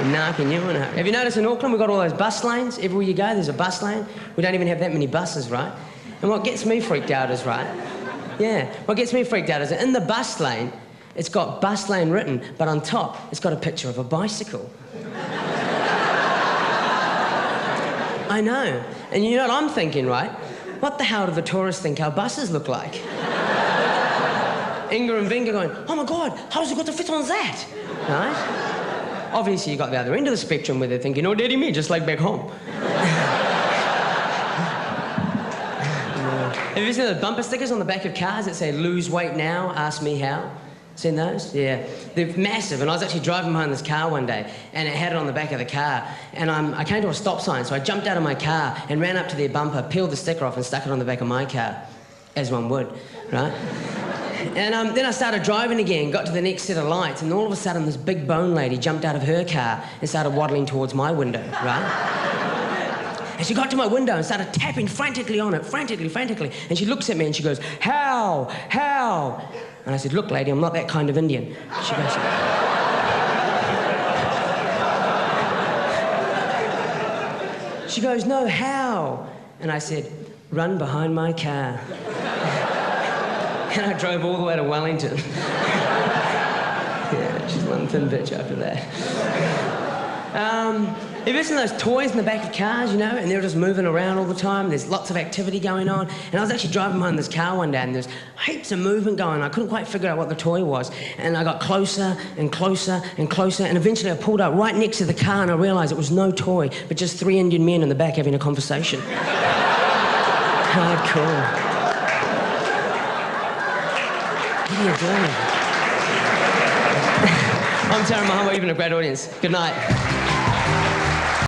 Knocking you in. Have you noticed in Auckland we've got all those bus lanes? Everywhere you go, there's a bus lane. We don't even have that many buses, right? And what gets me freaked out is, right? Yeah, what gets me freaked out is that in the bus lane, it's got bus lane written, but on top, it's got a picture of a bicycle. I know. And you know what I'm thinking, right? What the hell do the tourists think our buses look like? Inga and Vinga going, oh my God, how's it got to fit on that? Right? Obviously, you got the other end of the spectrum where they're thinking, oh, daddy me, just like back home. Have you seen those bumper stickers on the back of cars that say, lose weight now, ask me how? Seen those? Yeah. They're massive, and I was actually driving behind this car one day, and it had it on the back of the car, and I came to a stop sign, so I jumped out of my car and ran up to their bumper, peeled the sticker off and stuck it on the back of my car, as one would, right? And then I started driving again, got to the next set of lights, and all of a sudden this big bone lady jumped out of her car and started waddling towards my window, right? And she got to my window and started tapping frantically on it, frantically. And she looks at me and she goes, how? And I said, look, lady, I'm not that kind of Indian. She goes, no, how? And I said, run behind my car. And I drove all the way to Wellington. Yeah, she's one thin bitch after that. Have you ever seen those toys in the back of cars, you know, and they're just moving around all the time? There's lots of activity going on. And I was actually driving behind this car one day, and there's heaps of movement going on. I couldn't quite figure out what the toy was. And I got closer and closer and closer, and eventually I pulled up right next to the car, and I realised it was no toy, but just 3 Indian men in the back having a conversation. Hardcore. What are you doing? I'm Tarun Mohanbhai, you've been a great audience. Good night.